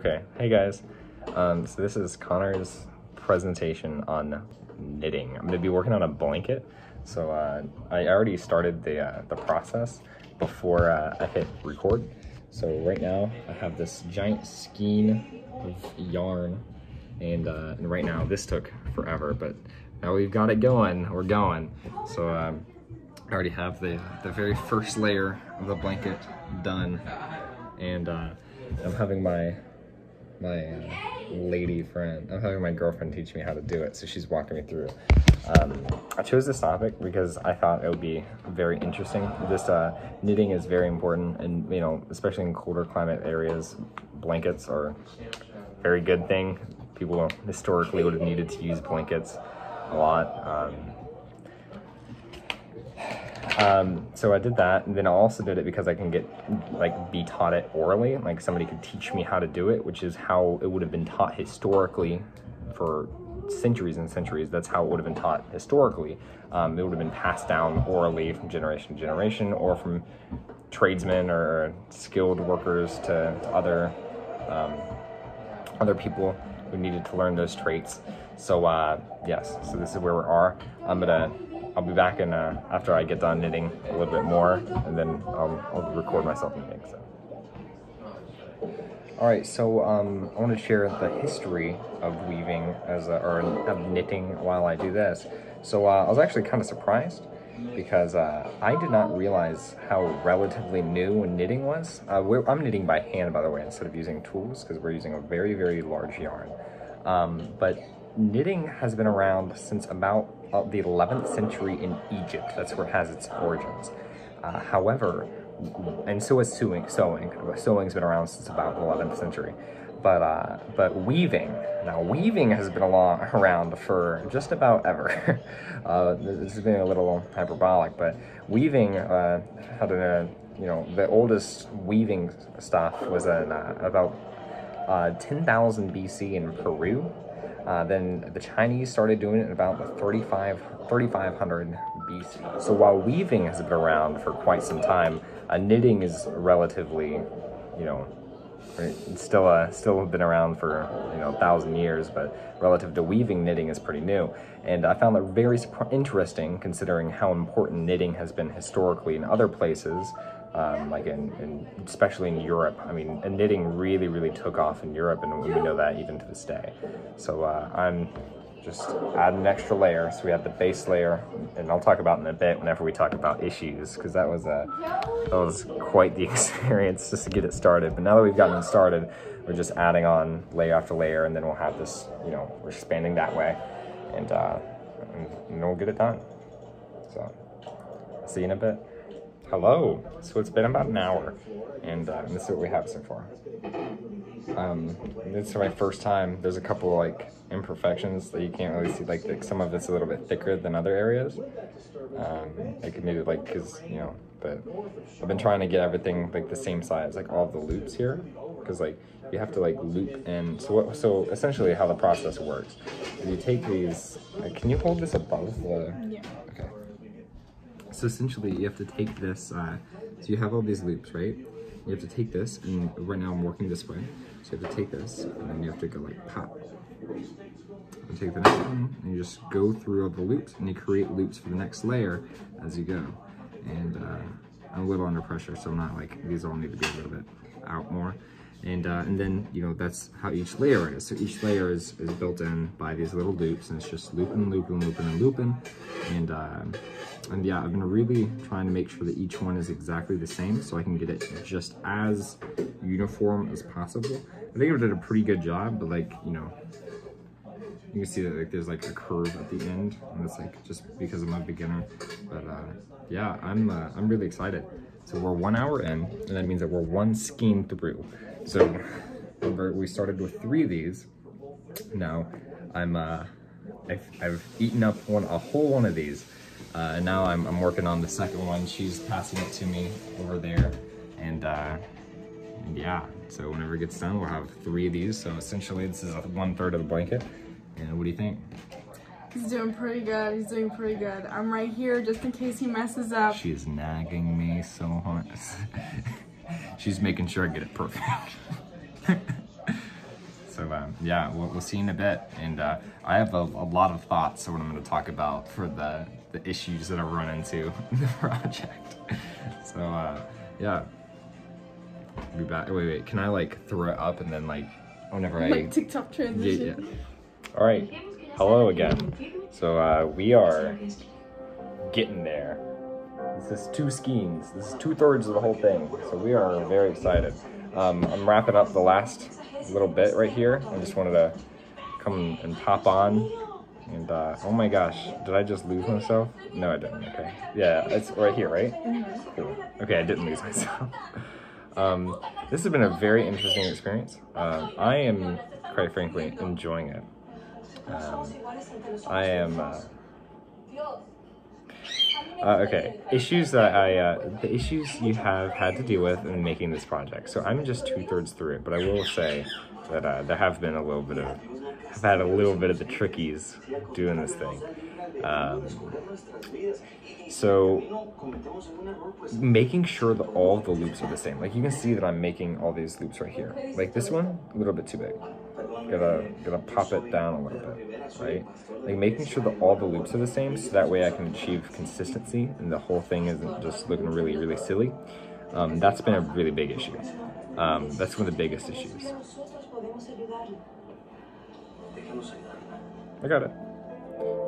Okay, hey guys. So this is Connor's presentation on knitting. I'm gonna be working on a blanket. So I already started the process before I hit record. So right now I have this giant skein of yarn, and right now this took forever, but now we've got it going. We're going. So I already have the very first layer of the blanket done, and I'm having my lady friend, I'm having my girlfriend teach me how to do it, so she's walking me through. I chose this topic because I thought it would be very interesting. This knitting is very important, and especially in colder climate areas, blankets are a very good thing. People historically would have needed to use blankets a lot. So I did that, and then I also did it because I can be taught it orally, like somebody could teach me how to do it, which is how it would have been taught historically for centuries and centuries. That's how it would have been taught historically. It would have been passed down orally from generation to generation, or from tradesmen or skilled workers to other people who needed to learn those traits. So yes, so this is where we are. I'll be back in after I get done knitting a little bit more, and then I'll record myself knitting. So. All right, so I want to share the history of weaving or of knitting while I do this. So I was actually kind of surprised because I did not realize how relatively new knitting was. I'm knitting by hand, by the way, instead of using tools, because we're using a very, very large yarn. But knitting has been around since about the 11th century in Egypt. That's where it has its origins. However, and so is sewing. Sewing's been around since about the 11th century. But weaving, now weaving has been around for just about ever. This is being a little hyperbolic, but weaving had the oldest weaving stuff was in about 10,000 BC in Peru. Then the Chinese started doing it in about the 3,500 BC. So while weaving has been around for quite some time, knitting is relatively, it's still been around for 1,000 years, but relative to weaving, knitting is pretty new. And I found that very interesting, considering how important knitting has been historically in other places. Like especially in Europe. I mean, knitting really, really took off in Europe, and we know that even to this day. So I'm just adding an extra layer. So we have the base layer, and I'll talk about in a bit whenever we talk about issues, because that was quite the experience just to get it started. But now that we've gotten it started, we're just adding on layer after layer, and then we'll have this, we're expanding that way, and we'll get it done. So see you in a bit. Hello. So it's been about an hour, and this is what we have so far. This is my first time. There's a couple imperfections that you can't really see. Like some of it's a little bit thicker than other areas. I could maybe because but I've been trying to get everything the same size, all the loops here, because you have to loop in. So essentially how the process works is you take these. Can you hold this above the? Yeah. Okay. So essentially you have to take this, so you have all these loops, right? You have to take this, and right now I'm working this way. So you have to take this, and then you have to go pop. And take the next one, and you just go through all the loops, and you create loops for the next layer as you go. And I'm a little under pressure, so I'm not these all need to be a little bit out more. And then, that's how each layer is. So each layer is built in by these little loops, and it's just looping, looping, looping, and looping. And yeah, I've been really trying to make sure that each one is exactly the same, so I can get it just as uniform as possible. I think I did a pretty good job, but you can see that there's a curve at the end, and it's just because I'm a beginner. But yeah, I'm really excited. So we're 1 hour in, and that means that we're one skein through. So remember, we started with 3 of these. Now I've eaten up a whole one of these, and now I'm working on the second one. She's passing it to me over there, and yeah. So whenever it gets done, we'll have 3 of these. So essentially, this is 1/3 of the blanket. And what do you think? He's doing pretty good. He's doing pretty good. I'm right here just in case he messes up. She's nagging me so hard. She's making sure I get it perfect. yeah, we'll see in a bit. And I have a lot of thoughts on what I'm going to talk about for the issues that I've run into in the project. So yeah, be back. Wait, can I like throw it up and then like whenever like TikTok transition? Yeah. All right, hello again. So we are getting there. This is 2 skeins. This is 2/3 of the whole thing. So we are very excited. I'm wrapping up the last little bit right here. I just wanted to come and pop on. And oh my gosh, did I just lose myself? No, I didn't. Okay. Yeah, it's right here, right? Mm-hmm. Cool. Okay, I didn't lose myself. This has been a very interesting experience. I am, quite frankly, enjoying it. I am. Okay, issues that the issues you have had to deal with in making this project. So I'm just 2/3 through it, but I will say that there have been I've had a little bit of the trickies doing this thing. So making sure that all of the loops are the same. Like you can see that I'm making all these loops right here. Like this one, a little bit too big. Gotta pop it down a little bit, right? Like making sure that all the loops are the same, so that way I can achieve consistency and the whole thing isn't just looking really, really silly. That's been a really big issue. That's one of the biggest issues. I got it.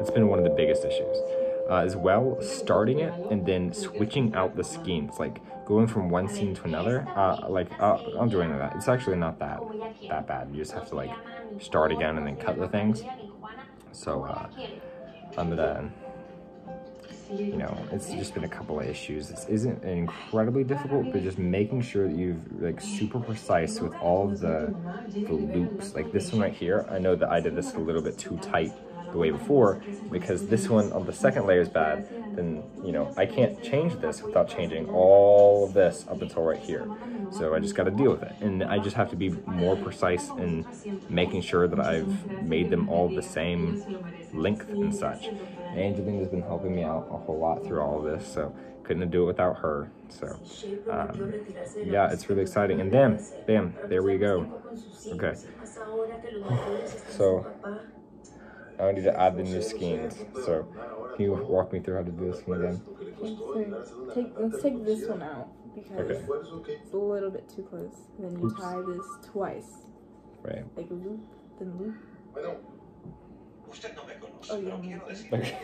It's been one of the biggest issues. As well, starting it and then switching out the skeins, like going from one scene to another. I'm doing that. It's actually not that bad. You just have to like start again and then cut the things. So I'm gonna, you know, it's just been a couple of issues. This isn't incredibly difficult, but just making sure that you've like super precise with all of the loops. Like this one right here, I know that I did this a little bit too tight the way before, because this one on the second layer is bad, then, you know, I can't change this without changing all of this up until right here. So I just got to deal with it. And I just have to be more precise in making sure that I've made them all the same length and such. Angelina's been helping me out a whole lot through all of this, so couldn't do it without her. So yeah, it's really exciting. And then, bam, there we go. Okay. So I need to add the new skeins. So can you walk me through how to do this skein again? Let's take this one out because it's a little bit too close. And then you tie this twice. Right. Like a loop, then loop. Oh, you don't need it. Okay.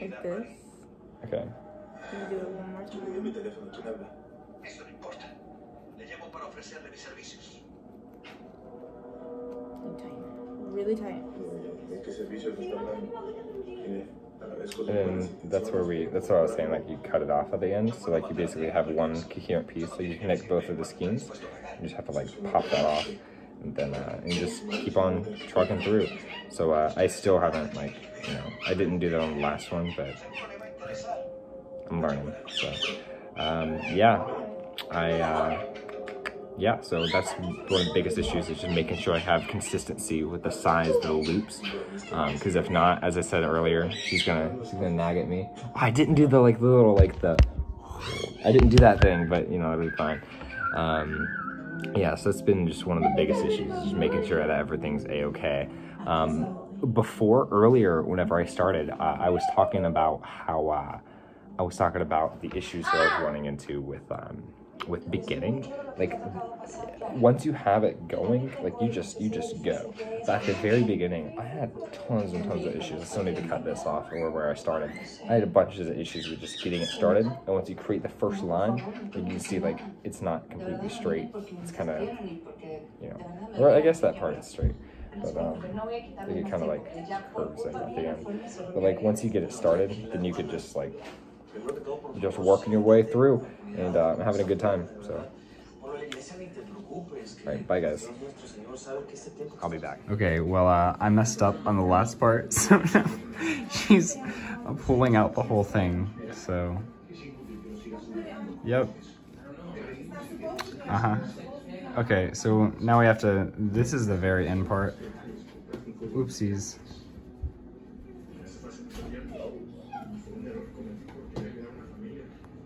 Like this. Okay. Can you do it one more time? And tighten it. Really tight. And then that's what I was saying, like you cut it off at the end, so like you basically have one coherent piece, so you connect both of the skeins. You just have to like pop that off, and then and you just keep on trucking through. So I still haven't, like, you know, I didn't do that on the last one, but I'm learning. So yeah, so that's one of the biggest issues, is just making sure I have consistency with the size of the loops. Because if not, as I said earlier, she's gonna nag at me. Oh, I didn't do the I didn't do that thing, but you know, it'll be fine. Yeah, so that's been just one of the biggest issues, is just making sure that everything's a-okay. Earlier, whenever I started, I was talking about how the issues that I was running into with beginning. Like once you have it going, like you just go. But at the very beginning, I had tons and tons of issues. I still need to cut this off or where I started. I had a bunch of issues with just getting it started. And once you create the first line, you can see like it's not completely straight. It's kind of, you know, well, I guess that part is straight. But it kind of like curves in at the end. But like once you get it started, then you could just like working your way through and having a good time. So, all right, bye guys. I'll be back. Okay, well, I messed up on the last part, so now she's pulling out the whole thing. So, yep. Okay, so now we have to. This is the very end part. Oopsies.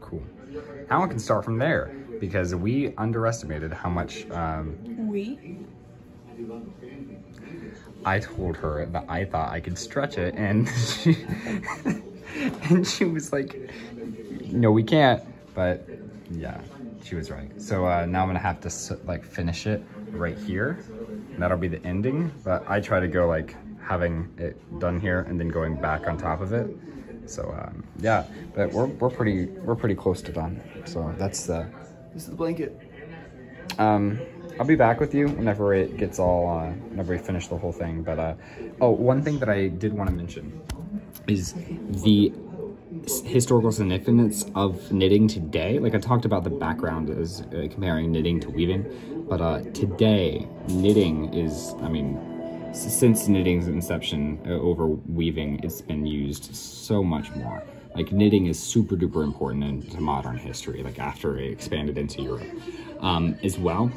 Cool. Now I can start from there. because we underestimated how much, I told her that I thought I could stretch it, and and she was like, no, we can't, but yeah, she was right. So now I'm gonna have to like finish it right here, and that'll be the ending, but I try to go like having it done here and then going back on top of it. So yeah, but we're pretty close to done. So this is the blanket. I'll be back with you whenever it gets all whenever we finish the whole thing. But oh, one thing that I did want to mention is the historical significance of knitting today. Like I talked about the background as comparing knitting to weaving, but today knitting is, I mean, since knitting's inception over weaving, it's been used so much more. Like knitting is super duper important into modern history, like after it expanded into Europe. As well,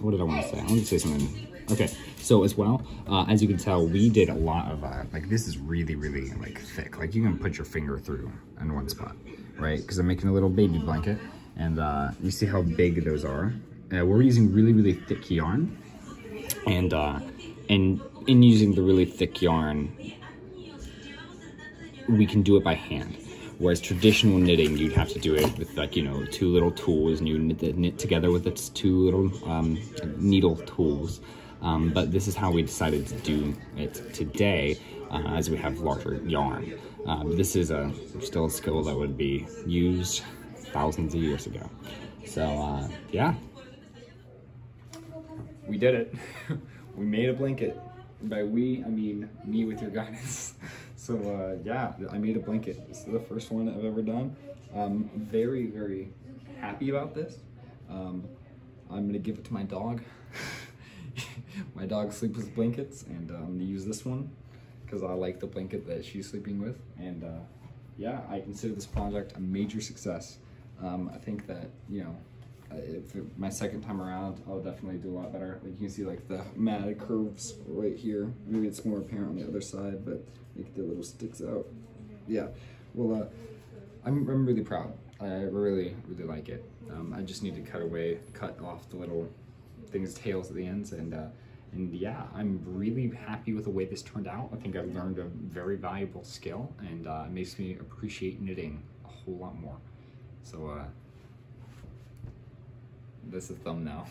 what did I want to say? I wanted to say something. Okay, so as well, as you can tell, we did a lot of, like this is really, really like thick. Like you can put your finger through in one spot, right? Because I'm making a little baby blanket, and you see how big those are. We're using really, really thick yarn, and in using the really thick yarn, we can do it by hand. Whereas traditional knitting, you'd have to do it with, like, you know, two little tools, and you knit together with its two little needle tools. But this is how we decided to do it today, as we have larger yarn. This is still a skill that would be used thousands of years ago. So yeah, we did it. We made a blanket. By we, I mean me with your guidance. So yeah, I made a blanket. This is the first one I've ever done. I'm very, very happy about this. I'm gonna give it to my dog. My dog sleeps with blankets, and I'm gonna use this one because I like the blanket that she's sleeping with. And yeah, I consider this project a major success. I think that, you know, my second time around, I'll definitely do a lot better. Like you can see, like the mad curves right here. Maybe it's more apparent on the other side, but like the little sticks out. Yeah, well, I'm really proud. I really, really like it. I just need to cut off the little things, tails at the ends, and yeah, I'm really happy with the way this turned out. I think I've learned a very valuable skill, and it makes me appreciate knitting a whole lot more. So, this is a thumbnail.